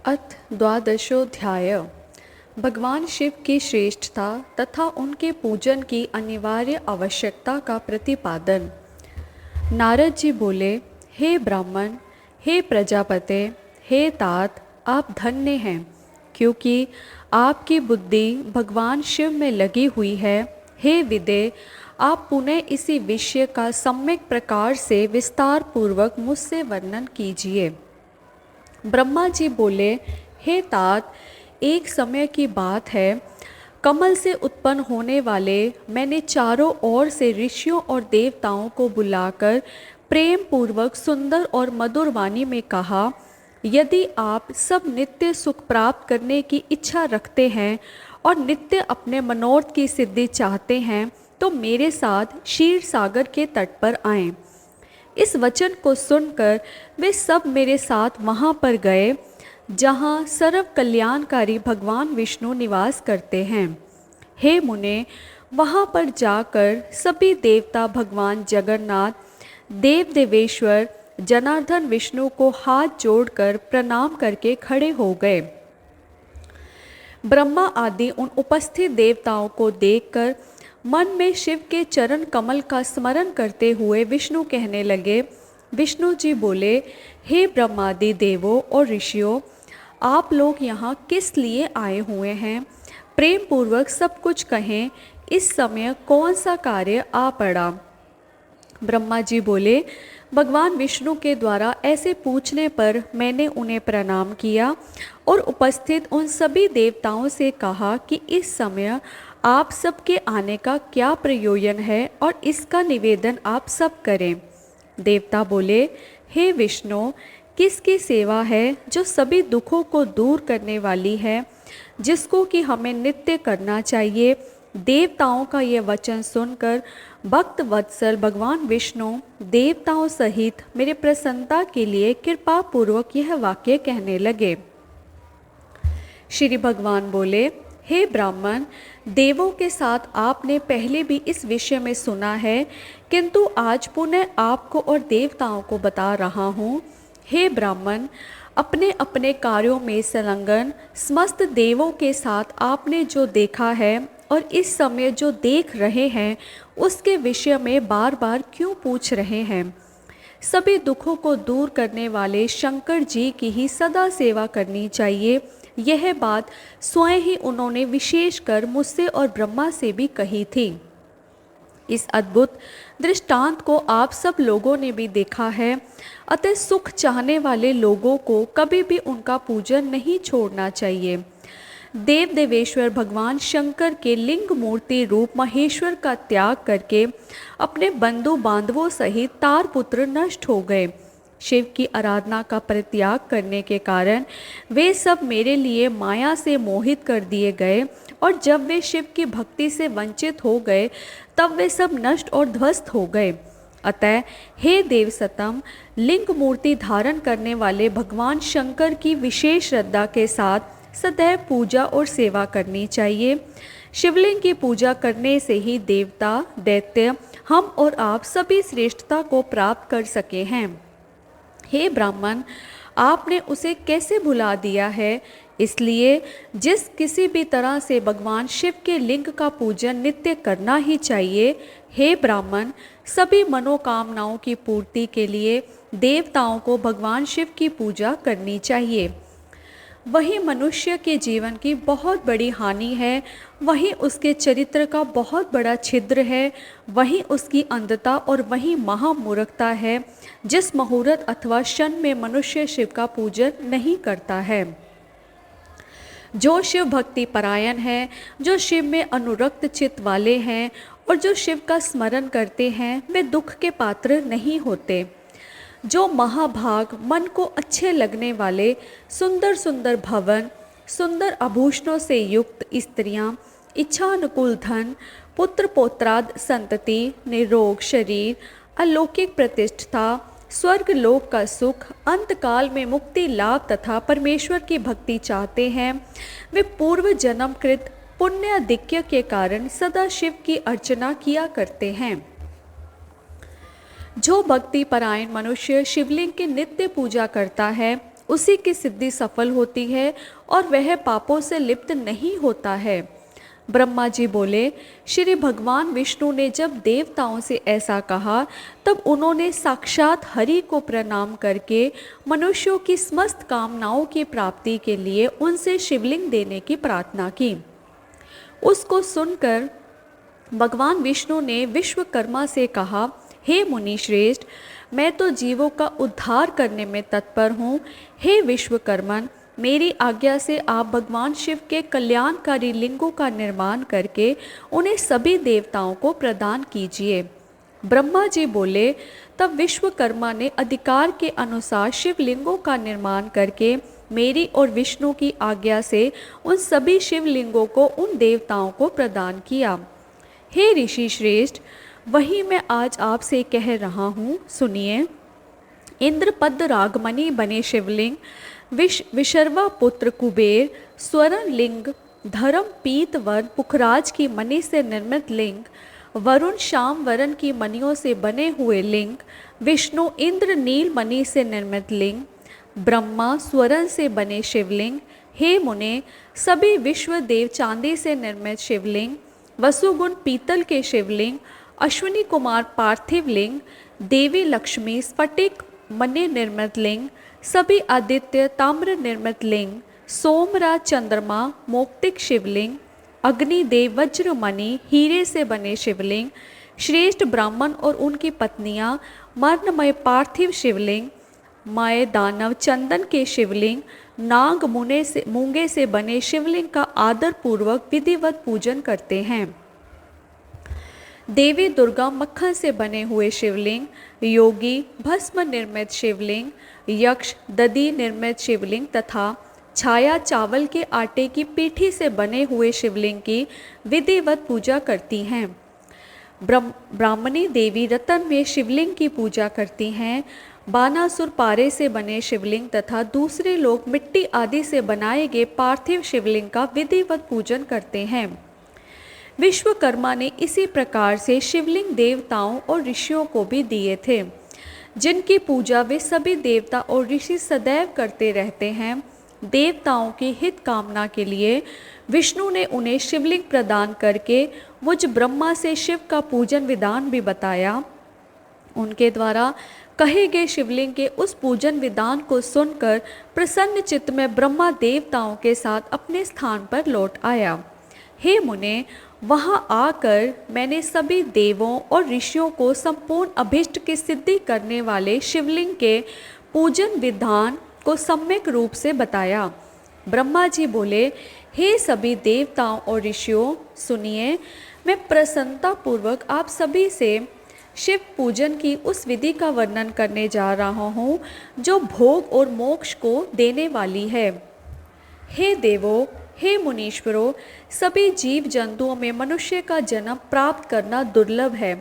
अथ द्वादशोऽध्याय। भगवान शिव की श्रेष्ठता तथा उनके पूजन की अनिवार्य आवश्यकता का प्रतिपादन। नारद जी बोले, हे ब्राह्मण, हे प्रजापते, हे तात, आप धन्य हैं, क्योंकि आपकी बुद्धि भगवान शिव में लगी हुई है। हे विदे, आप पुनः इसी विषय का सम्यक प्रकार से विस्तार पूर्वक मुझसे वर्णन कीजिए। ब्रह्मा जी बोले, हे तात, एक समय की बात है, कमल से उत्पन्न होने वाले मैंने चारों ओर से ऋषियों और देवताओं को बुलाकर प्रेम पूर्वक सुंदर और मधुर वाणी में कहा, यदि आप सब नित्य सुख प्राप्त करने की इच्छा रखते हैं और नित्य अपने मनोरथ की सिद्धि चाहते हैं तो मेरे साथ क्षीर सागर के तट पर आएं। इस वचन को सुनकर वे सब मेरे साथ वहाँ पर गए जहाँ सर्व कल्याणकारी भगवान विष्णु निवास करते हैं। हे मुने, वहाँ पर जाकर सभी देवता भगवान जगन्नाथ, देव देवेश्वर जनार्दन विष्णु को हाथ जोड़कर प्रणाम करके खड़े हो गए। ब्रह्मा आदि उन उपस्थित देवताओं को देखकर मन में शिव के चरण कमल का स्मरण करते हुए विष्णु कहने लगे। विष्णु जी बोले, हे ब्रह्मादि देवों और ऋषियों, आप लोग यहाँ किस लिए आए हुए हैं? प्रेम पूर्वक सब कुछ कहें, इस समय कौन सा कार्य आ पड़ा? ब्रह्मा जी बोले, भगवान विष्णु के द्वारा ऐसे पूछने पर मैंने उन्हें प्रणाम किया और उपस्थित उन सभी देवताओं से कहा कि इस समय आप सबके आने का क्या प्रयोजन है और इसका निवेदन आप सब करें। देवता बोले, हे विष्णु, किसकी सेवा है जो सभी दुखों को दूर करने वाली है, जिसको कि हमें नित्य करना चाहिए। देवताओं का यह वचन सुनकर भक्त वत्सल भगवान विष्णु देवताओं सहित मेरे प्रसन्नता के लिए कृपा पूर्वक यह वाक्य कहने लगे। श्री भगवान बोले, हे ब्राह्मण, देवों के साथ आपने पहले भी इस विषय में सुना है, किंतु आज पुनः आपको और देवताओं को बता रहा हूँ। हे ब्राह्मण, अपने अपने कार्यों में संलग्न समस्त देवों के साथ आपने जो देखा है और इस समय जो देख रहे हैं उसके विषय में बार बार क्यों पूछ रहे हैं? सभी दुखों को दूर करने वाले शंकर जी की ही सदा सेवा करनी चाहिए। यह बात स्वयं ही उन्होंने विशेषकर मुझसे और ब्रह्मा से भी कही थी। इस अद्भुत दृष्टांत को आप सब लोगों ने भी देखा है, अतः सुख चाहने वाले लोगों को कभी भी उनका पूजन नहीं छोड़ना चाहिए। देव देवेश्वर भगवान शंकर के लिंग मूर्ति रूप महेश्वर का त्याग करके अपने बंधु बांधवों सहित तार पुत्र नष्ट हो गए। शिव की आराधना का परित्याग करने के कारण वे सब मेरे लिए माया से मोहित कर दिए गए और जब वे शिव की भक्ति से वंचित हो गए तब वे सब नष्ट और ध्वस्त हो गए। अतः हे देवसतम, लिंग मूर्ति धारण करने वाले भगवान शंकर की विशेष श्रद्धा के साथ सदैव पूजा और सेवा करनी चाहिए। शिवलिंग की पूजा करने से ही देवता, दैत्य, हम और आप सभी श्रेष्ठता को प्राप्त कर सके हैं। हे ब्राह्मण, आपने उसे कैसे भुला दिया है? इसलिए जिस किसी भी तरह से भगवान शिव के लिंग का पूजन नित्य करना ही चाहिए। हे ब्राह्मण, सभी मनोकामनाओं की पूर्ति के लिए देवताओं को भगवान शिव की पूजा करनी चाहिए। वही मनुष्य के जीवन की बहुत बड़ी हानि है, वही उसके चरित्र का बहुत बड़ा छिद्र है, वही उसकी अंधता और वही महामूर्खता है जिस मुहूर्त अथवा क्षण में मनुष्य शिव का पूजन नहीं करता है। जो शिव भक्ति परायण है, जो शिव में अनुरक्त चित्त वाले हैं और जो शिव का स्मरण करते हैं, वे दुख के पात्र नहीं होते। जो महाभाग मन को अच्छे लगने वाले सुंदर सुंदर भवन, सुंदर आभूषणों से युक्त स्त्रियां, इच्छानुकूल धन, पुत्र पौत्राद संतति, निरोग शरीर, अलौकिक प्रतिष्ठा, स्वर्ग लोक का सुख, अंतकाल में मुक्ति लाभ तथा परमेश्वर की भक्ति चाहते हैं, वे पूर्व जन्मकृत पुण्याधिक्य के कारण सदा शिव की अर्चना किया करते हैं। जो भक्ति परायण मनुष्य शिवलिंग की नित्य पूजा करता है उसी की सिद्धि सफल होती है और वह पापों से लिप्त नहीं होता है। ब्रह्मा जी बोले, श्री भगवान विष्णु ने जब देवताओं से ऐसा कहा तब उन्होंने साक्षात हरि को प्रणाम करके मनुष्यों की समस्त कामनाओं की प्राप्ति के लिए उनसे शिवलिंग देने की प्रार्थना की। उसको सुनकर भगवान विष्णु ने विश्वकर्मा से कहा, हे मुनि श्रेष्ठ, मैं तो जीवों का उद्धार करने में तत्पर हूँ। हे विश्वकर्मन, मेरी आज्ञा से आप भगवान शिव के कल्याणकारी लिंगों का निर्माण करके उन्हें सभी देवताओं को प्रदान कीजिए। ब्रह्मा जी बोले, तब विश्वकर्मा ने अधिकार के अनुसार शिवलिंगों का निर्माण करके मेरी और विष्णु की आज्ञा से उन सभी शिवलिंगों को उन देवताओं को प्रदान किया। हे ऋषि श्रेष्ठ, वही मैं आज आपसे कह रहा हूँ, सुनिए। इंद्रपद रागमणि बने शिवलिंग, विशर्वा पुत्र कुबेर स्वर्ण लिंग, धर्म पीत वर्ण पुखराज की मणि से निर्मित लिंग, वरुण श्याम वरण की मणियों से बने हुए लिंग, विष्णु इंद्र नील मणि से निर्मित लिंग, ब्रह्मा स्वर्ण से बने शिवलिंग, हे मुने सभी विश्व देव चांदी से निर्मित शिवलिंग, वसुगुण पीतल के शिवलिंग, अश्विनी कुमार पार्थिव लिंग, देवी लक्ष्मी स्फटिक मणि निर्मित लिंग, सभी आदित्य ताम्र निर्मित लिंग, सोमराज चंद्रमा मोक्तिक शिवलिंग, अग्निदेव वज्रमणि हीरे से बने शिवलिंग, श्रेष्ठ ब्राह्मण और उनकी पत्नियां मर्णमय पार्थिव शिवलिंग, मय दानव चंदन के शिवलिंग, नाग मूंगे से बने शिवलिंग का आदर पूर्वक विधिवत पूजन करते हैं। देवी दुर्गा मक्खन से बने हुए शिवलिंग, योगी भस्म निर्मित शिवलिंग, यक्ष दधि निर्मित शिवलिंग तथा छाया चावल के आटे की पीठी से बने हुए शिवलिंग की विधिवत पूजा करती हैं। ब्राह्मणी देवी रतन में शिवलिंग की पूजा करती हैं। बानासुर पारे से बने शिवलिंग तथा दूसरे लोग मिट्टी आदि से बनाए गए पार्थिव शिवलिंग का विधिवत पूजन करते हैं। विश्वकर्मा ने इसी प्रकार से शिवलिंग देवताओं और ऋषियों को भी दिए थे, जिनकी पूजा वे सभी देवता और ऋषि सदैव करते रहते हैं। देवताओं की हित कामना के लिए विष्णु ने उन्हें शिवलिंग प्रदान करके मुझ ब्रह्मा से शिव का पूजन विधान भी बताया। उनके द्वारा कहे गए शिवलिंग के उस पूजन विधान को सुनकर प्रसन्न चित्त में ब्रह्मा देवताओं के साथ अपने स्थान पर लौट आया। हे मुने, वहाँ आकर मैंने सभी देवों और ऋषियों को संपूर्ण अभिष्ट की सिद्धि करने वाले शिवलिंग के पूजन विधान को सम्यक रूप से बताया। ब्रह्मा जी बोले, हे सभी देवताओं और ऋषियों, सुनिए, मैं प्रसन्नता पूर्वक आप सभी से शिव पूजन की उस विधि का वर्णन करने जा रहा हूँ जो भोग और मोक्ष को देने वाली है। हे देवों, हे मुनीश्वरों, सभी जीव जंतुओं में मनुष्य का जन्म प्राप्त करना दुर्लभ है।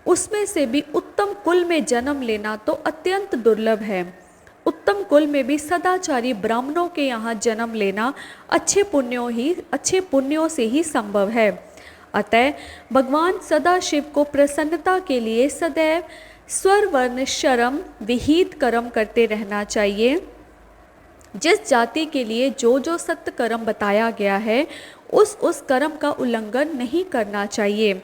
उसमें से भी उत्तम कुल में जन्म लेना तो अत्यंत दुर्लभ है। उत्तम कुल में भी सदाचारी ब्राह्मणों के यहाँ जन्म लेना अच्छे पुण्यों से ही संभव है। अतः भगवान सदाशिव को प्रसन्नता के लिए सदैव स्वर वर्ण शर्म विहित कर्म करते रहना चाहिए। जिस जाति के लिए जो सत्य कर्म बताया गया है उस कर्म का उल्लंघन नहीं करना चाहिए।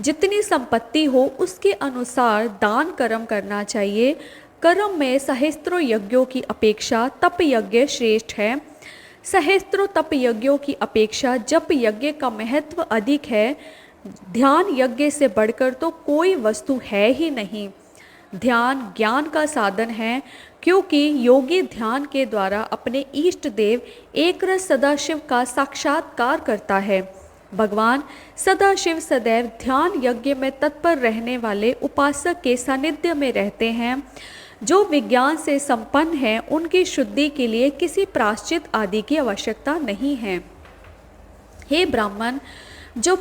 जितनी संपत्ति हो उसके अनुसार दान कर्म करना चाहिए। कर्म में सहस्त्रों यज्ञों की अपेक्षा तप यज्ञ श्रेष्ठ है। सहस्त्रों तप यज्ञों की अपेक्षा जप यज्ञ का महत्व अधिक है। ध्यान यज्ञ से बढ़कर तो कोई वस्तु है ही नहीं। ध्यान ज्ञान का साधन है, क्योंकि योगी ध्यान के द्वारा अपने इष्ट देव एक रस सदाशिव का साक्षात्कार करता है। भगवान सदाशिव सदैव ध्यान यज्ञ में तत्पर रहने वाले उपासक के सानिध्य में रहते हैं। जो विज्ञान से संपन्न हैं, उनकी शुद्धि के लिए किसी प्रायश्चित आदि की आवश्यकता नहीं है। हे ब्राह्मण, जो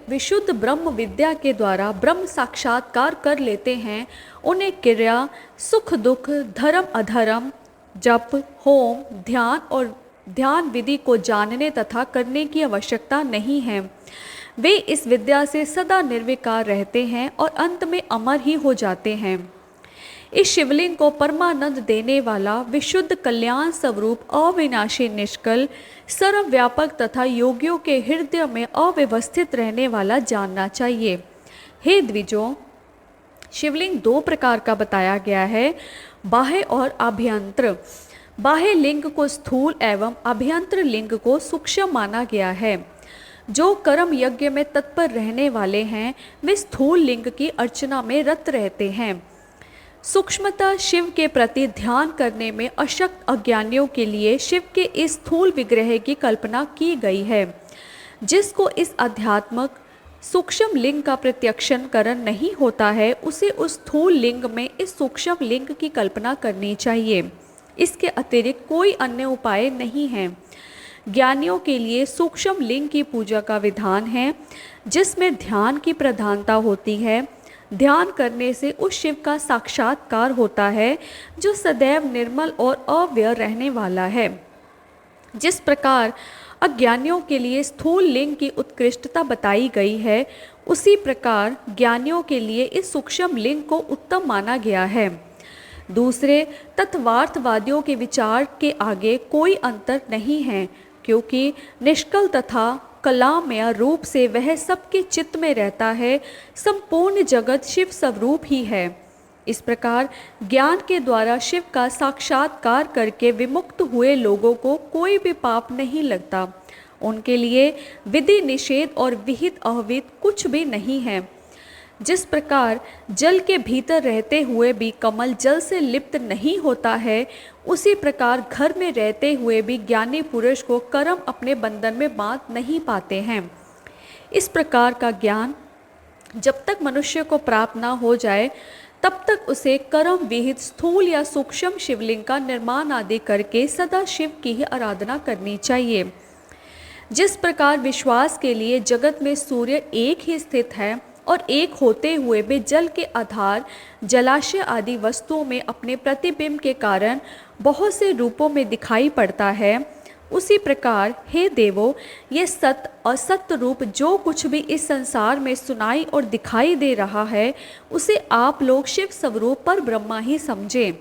विशुद्ध ब्रह्म विद्या के द्वारा ब्रह्म साक्षात्कार कर लेते हैं, उन्हें क्रिया सुख दुख धर्म अधर्म जप होम ध्यान और ध्यान विधि को जानने तथा करने की आवश्यकता नहीं है। वे इस विद्या से सदा निर्विकार रहते हैं और अंत में अमर ही हो जाते हैं। इस शिवलिंग को परमानंद देने वाला विशुद्ध कल्याण स्वरूप अविनाशी निष्कल सर्वव्यापक तथा योगियों के हृदय में अव्यवस्थित रहने वाला जानना चाहिए। हे द्विजों, शिवलिंग दो प्रकार का बताया गया है, बाह्य और आभ्यंतर। बाह्य लिंग को स्थूल एवं आभ्यंतर लिंग को सूक्ष्म माना गया है। जो कर्म यज्ञ में तत्पर रहने वाले हैं वे स्थूल लिंग की अर्चना में रत रहते हैं। सूक्ष्मतः शिव के प्रति ध्यान करने में अशक्त अज्ञानियों के लिए शिव के इस स्थूल विग्रह की कल्पना की गई है। जिसको इस आध्यात्मक सूक्ष्म लिंग का प्रत्यक्षकरण नहीं होता है उसे उस स्थूल लिंग में इस सूक्ष्म लिंग की कल्पना करनी चाहिए। इसके अतिरिक्त कोई अन्य उपाय नहीं है। ज्ञानियों के लिए सूक्ष्म लिंग की पूजा का विधान है जिसमें ध्यान की प्रधानता होती है। ध्यान करने से उस शिव का साक्षात्कार होता है जो सदैव निर्मल और अव्यय रहने वाला है। जिस प्रकार अज्ञानियों के लिए स्थूल लिंग की उत्कृष्टता बताई गई है उसी प्रकार ज्ञानियों के लिए इस सूक्ष्म लिंग को उत्तम माना गया है। दूसरे तत्वार्थवादियों के विचार के आगे कोई अंतर नहीं है, क्योंकि निष्कल तथा कलामय रूप से वह सबके चित्त में रहता है। संपूर्ण जगत शिव स्वरूप ही है। इस प्रकार ज्ञान के द्वारा शिव का साक्षात्कार करके विमुक्त हुए लोगों को कोई भी पाप नहीं लगता। उनके लिए विधि निषेध और विहित अविहित कुछ भी नहीं है। जिस प्रकार जल के भीतर रहते हुए भी कमल जल से लिप्त नहीं होता है, उसी प्रकार घर में रहते हुए भी ज्ञानी पुरुष को कर्म अपने बंधन में बांध नहीं पाते हैं। इस प्रकार का ज्ञान जब तक मनुष्य को प्राप्त न हो जाए तब तक उसे कर्म विहित स्थूल या सूक्ष्म शिवलिंग का निर्माण आदि करके सदा शिव की ही आराधना करनी चाहिए। जिस प्रकार विश्वास के लिए जगत में सूर्य एक ही स्थित है और एक होते हुए भी जल के आधार जलाशय आदि वस्तुओं में अपने प्रतिबिंब के कारण बहुत से रूपों में दिखाई पड़ता है, उसी प्रकार हे देवों, ये सत्य असत्य रूप जो कुछ भी इस संसार में सुनाई और दिखाई दे रहा है उसे आप लोग शिव स्वरूप पर ब्रह्मा ही समझें।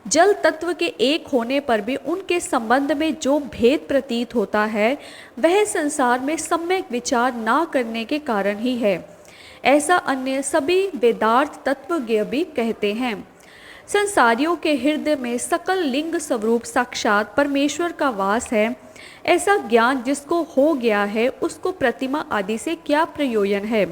जल तत्व के एक होने पर भी उनके संबंध में जो भेद प्रतीत होता है वह संसार में सम्यक विचार ना करने के कारण ही है। ऐसा अन्य सभी वेदार्थ तत्वज्ञ भी कहते हैं। संसारियों के हृदय में सकल लिंग स्वरूप साक्षात परमेश्वर का वास है। ऐसा ज्ञान जिसको हो गया है उसको प्रतिमा आदि से क्या प्रयोजन है।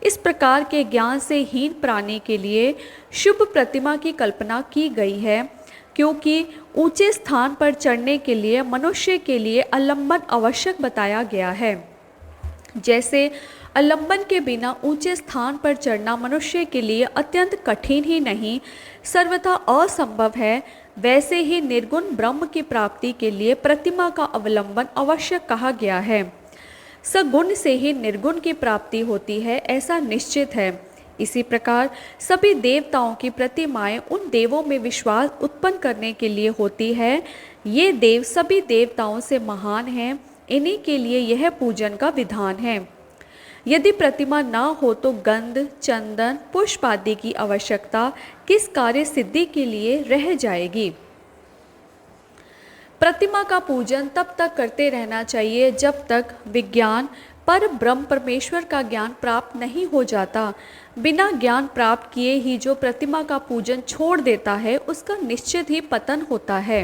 इस प्रकार के ज्ञान से हीन प्राणी के लिए शुभ प्रतिमा की कल्पना की गई है, क्योंकि ऊंचे स्थान पर चढ़ने के लिए मनुष्य के लिए आलंबन आवश्यक बताया गया है। जैसे आलंबन के बिना ऊंचे स्थान पर चढ़ना मनुष्य के लिए अत्यंत कठिन ही नहीं सर्वथा असंभव है, वैसे ही निर्गुण ब्रह्म की प्राप्ति के लिए प्रतिमा का अवलंबन आवश्यक कहा गया है। सगुण से ही निर्गुण की प्राप्ति होती है, ऐसा निश्चित है। इसी प्रकार सभी देवताओं की प्रतिमाएं उन देवों में विश्वास उत्पन्न करने के लिए होती है। ये देव सभी देवताओं से महान हैं, इन्हीं के लिए यह पूजन का विधान है। यदि प्रतिमा न हो तो गंध, चंदन, पुष्प आदि की आवश्यकता किस कार्य सिद्धि के लिए रह जाएगी। प्रतिमा का पूजन तब तक करते रहना चाहिए जब तक विज्ञान पर ब्रह्म परमेश्वर का ज्ञान प्राप्त नहीं हो जाता। बिना ज्ञान प्राप्त किए ही जो प्रतिमा का पूजन छोड़ देता है उसका निश्चित ही पतन होता है।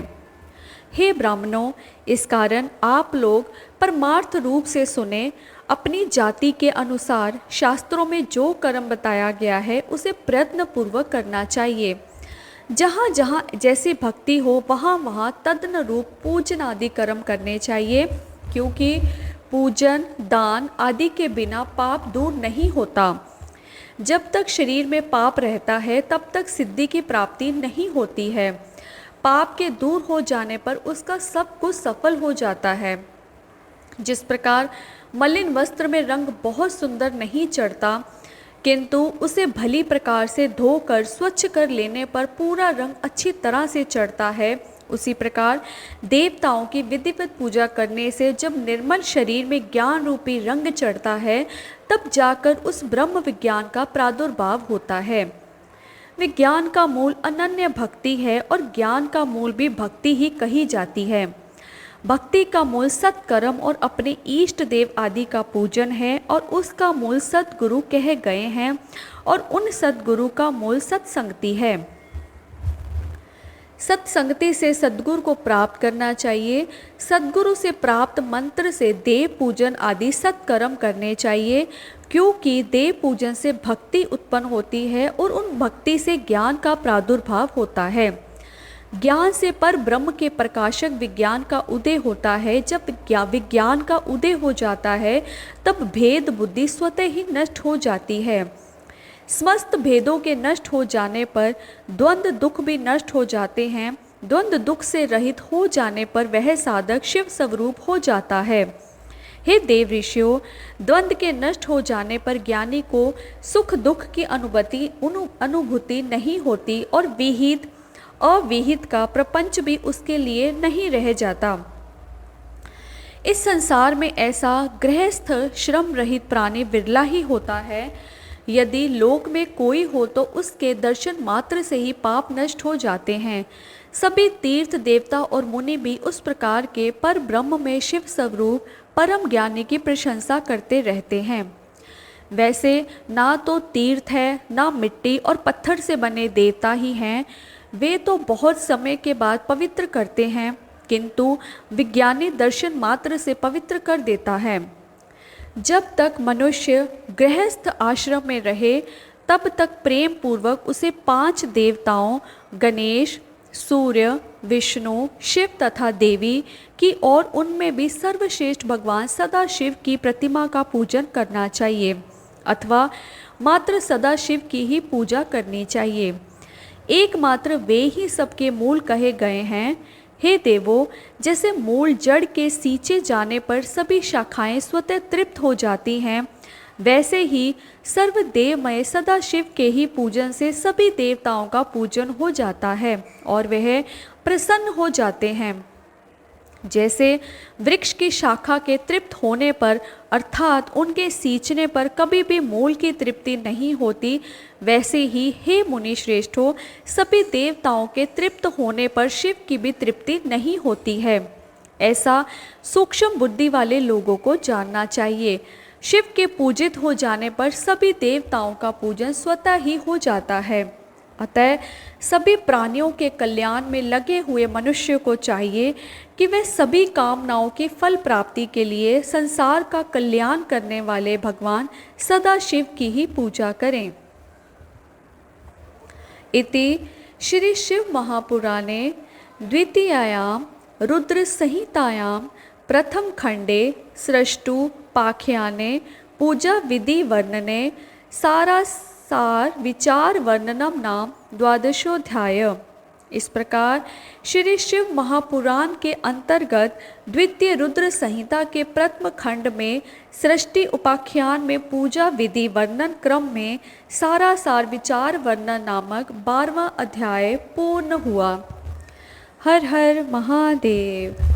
हे ब्राह्मणों, इस कारण आप लोग परमार्थ रूप से सुने। अपनी जाति के अनुसार शास्त्रों में जो कर्म बताया गया है उसे प्रयत्न पूर्वक करना चाहिए। जहाँ जहाँ जैसी भक्ति हो वहाँ वहाँ तदनुरूप पूजन आदि कर्म करने चाहिए, क्योंकि पूजन दान आदि के बिना पाप दूर नहीं होता। जब तक शरीर में पाप रहता है तब तक सिद्धि की प्राप्ति नहीं होती है। पाप के दूर हो जाने पर उसका सब कुछ सफल हो जाता है। जिस प्रकार मलिन वस्त्र में रंग बहुत सुंदर नहीं चढ़ता, किंतु उसे भली प्रकार से धोकर स्वच्छ कर लेने पर पूरा रंग अच्छी तरह से चढ़ता है, उसी प्रकार देवताओं की विधिवत पूजा करने से जब निर्मल शरीर में ज्ञान रूपी रंग चढ़ता है तब जाकर उस ब्रह्म विज्ञान का प्रादुर्भाव होता है। विज्ञान का मूल अनन्य भक्ति है और ज्ञान का मूल भी भक्ति ही कही जाती है। भक्ति का मूल सत्कर्म और अपने इष्ट देव आदि का पूजन है और उसका मूल सद्गुरु कहे गए हैं और उन सद्गुरु का मूल सत्संगति है। सत्संगति से सद्गुरु को प्राप्त करना चाहिए। सद्गुरु से प्राप्त मंत्र से देव पूजन आदि सत्कर्म करने चाहिए, क्योंकि देव पूजन से भक्ति उत्पन्न होती है और उन भक्ति से ज्ञान का प्रादुर्भाव होता है। ज्ञान से पर ब्रह्म के प्रकाशक विज्ञान का उदय होता है। जब विज्ञान का उदय हो जाता है तब भेद बुद्धि स्वतः ही नष्ट हो जाती है। समस्त भेदों के नष्ट हो जाने पर द्वंद्व दुख भी नष्ट हो जाते हैं। द्वंद्व दुख से रहित हो जाने पर वह साधक शिव स्वरूप हो जाता है। हे देव ऋषियों, द्वंद्व के नष्ट हो जाने पर ज्ञानी को सुख दुख की अनुभूति नहीं होती और विहित अविहित का प्रपंच भी उसके लिए नहीं रह जाता। इस संसार में ऐसा गृहस्थ श्रम रहित प्राणी बिरला ही होता है। यदि लोक में कोई हो तो उसके दर्शन मात्र से ही पाप नष्ट हो जाते हैं। सभी तीर्थ देवता और मुनि भी उस प्रकार के पर ब्रह्म में शिव स्वरूप परम ज्ञानी की प्रशंसा करते रहते हैं। वैसे ना तो तीर्थ है, ना मिट्टी और पत्थर से बने देवता ही हैं। वे तो बहुत समय के बाद पवित्र करते हैं, किंतु विज्ञानी दर्शन मात्र से पवित्र कर देता है। जब तक मनुष्य गृहस्थ आश्रम में रहे तब तक प्रेम पूर्वक उसे 5 देवताओं गणेश, सूर्य, विष्णु, शिव तथा देवी की और उनमें भी सर्वश्रेष्ठ भगवान सदाशिव की प्रतिमा का पूजन करना चाहिए अथवा मात्र सदाशिव की ही पूजा करनी चाहिए। एकमात्र वे ही सबके मूल कहे गए हैं। हे देवों, जैसे मूल जड़ के सींचे जाने पर सभी शाखाएं स्वतः तृप्त हो जाती हैं, वैसे ही सर्वदेवमय सदाशिव के ही पूजन से सभी देवताओं का पूजन हो जाता है और वह प्रसन्न हो जाते हैं। जैसे वृक्ष की शाखा के तृप्त होने पर अर्थात उनके सींचने पर कभी भी मूल की तृप्ति नहीं होती, वैसे ही हे मुनि श्रेष्ठों, सभी देवताओं के तृप्त होने पर शिव की भी तृप्ति नहीं होती है। ऐसा सूक्ष्म बुद्धि वाले लोगों को जानना चाहिए। शिव के पूजित हो जाने पर सभी देवताओं का पूजन स्वतः ही हो जाता है। अतः सभी प्राणियों के कल्याण में लगे हुए मनुष्य को चाहिए कि वह सभी कामनाओं की फल प्राप्ति के लिए संसार का कल्याण करने वाले भगवान सदाशिव की ही पूजा करें। इति श्री शिव महापुराणे द्वितीयायां रुद्र संहितायां प्रथम खंडे सृष्टुपाख्याने पूजा विधि वर्णने सारासार विचार वर्णनम नाम 12वाध्याय। इस प्रकार श्री शिव महापुराण के अंतर्गत द्वितीय रुद्र संहिता के प्रथम खंड में सृष्टि उपाख्यान में पूजा विधि वर्णन क्रम में सारासार विचार वर्णन नामक 12वां अध्याय पूर्ण हुआ। हर हर महादेव।